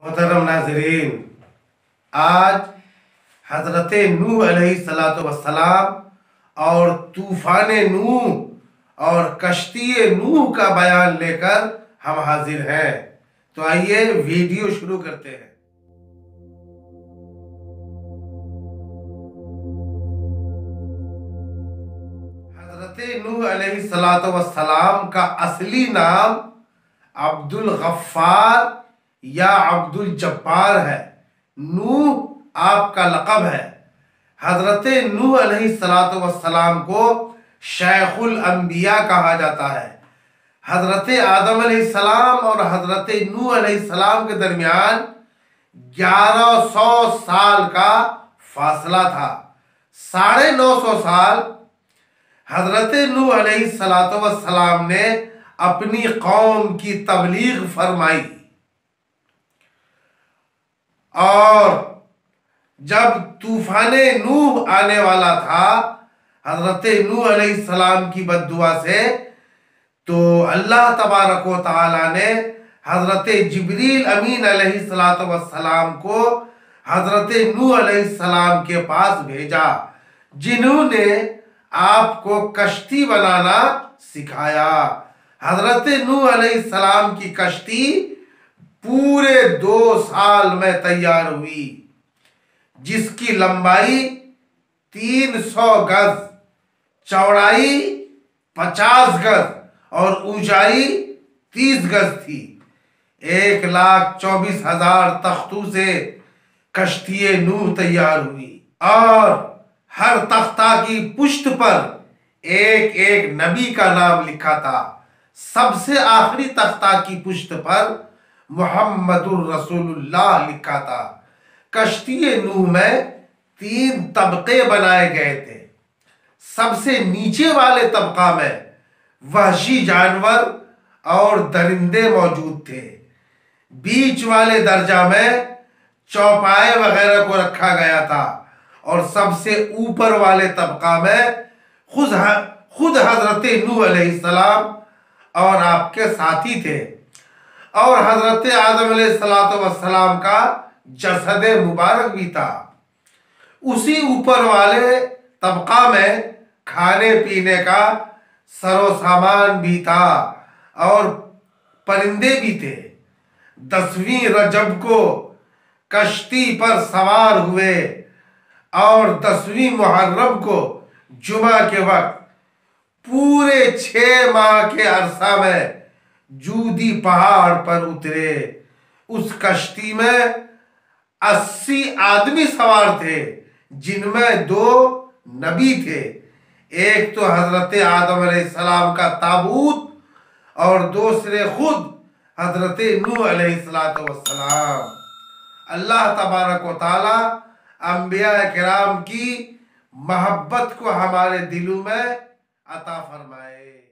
मोहतरम नाज़रीन, आज हज़रत नूह अलैहिस्सलातु वस्सलाम और तूफ़ान नूह और कश्ती नूह का बयान लेकर हम हाजिर हैं। तो आइए वीडियो शुरू करते हैं। हज़रत नूह अलैहिस्सलातु वस्सलाम का असली नाम अब्दुल गफ्फार या अब्दुल जब्बार है। नूह आपका लक़ब है। हजरत नूह अलैहिस्सलातु वस्सलाम को शेखुल अंबिया कहा जाता है। हजरत आदम अलैहिस्सलाम और हजरत नूह अलैहिस्सलाम के दरमियान 1100 साल का फासला था। 950 साल हजरत नूह अलैहिस्सलातु वस्सलाम ने अपनी कौम की तबलीग फरमाई और जब तूफान नूह आने वाला था हजरत नूह अलैहिस्सलाम की बद्दुआ से, तो अल्लाह तबारक व तआला ने हजरत जिब्रील अमीन अलैहिस्सलातु वस्सलाम को हजरत नूह अलैहिस्सलाम के पास भेजा, जिन्होंने आपको कश्ती बनाना सिखाया। हजरत नूह अलैहिस्सलाम की कश्ती पूरे 2 साल में तैयार हुई, जिसकी लंबाई 300 गज, चौड़ाई 50 गज और ऊंचाई 30 गज थी। 1,24,000 तख्तों से कश्ती नूह तैयार हुई और हर तख्ता की पुश्त पर एक एक नबी का नाम लिखा था। सबसे आखिरी तख्ता की पुश्त पर मुहम्मदुर रसूलुल्लाह लिखा था। कश्ती नूह में 3 तबके बनाए गए थे। सबसे नीचे वाले तबका में वहशी जानवर और दरिंदे मौजूद थे। बीच वाले दर्जा में चौपाए वगैरह को रखा गया था और सबसे ऊपर वाले तबका में खुद हजरत नूह अलैहिस्सलाम और आपके साथी थे और हजरत आदम अलैहिस्सलातु वस्सलाम का जसद मुबारक भी था। उसी ऊपर वाले तबका में खाने पीने का सरो सामान भी था और परिंदे भी थे। 10वीं रजब को कश्ती पर सवार हुए और 10वीं मुहर्रम को जुमा के वक्त पूरे 6 माह के अरसा में जूदी पहाड़ पर उतरे। उस कश्ती में 80 आदमी सवार थे, जिनमें 2 नबी थे। एक तो हजरत आदम अलैहिस्सलाम का ताबूत और दूसरे खुद हजरत नूह अलैहिस्सलातु वस्सलाम। अल्लाह तबारक व तआला अंबिया किराम की मोहब्बत को हमारे दिलों में अता फरमाए।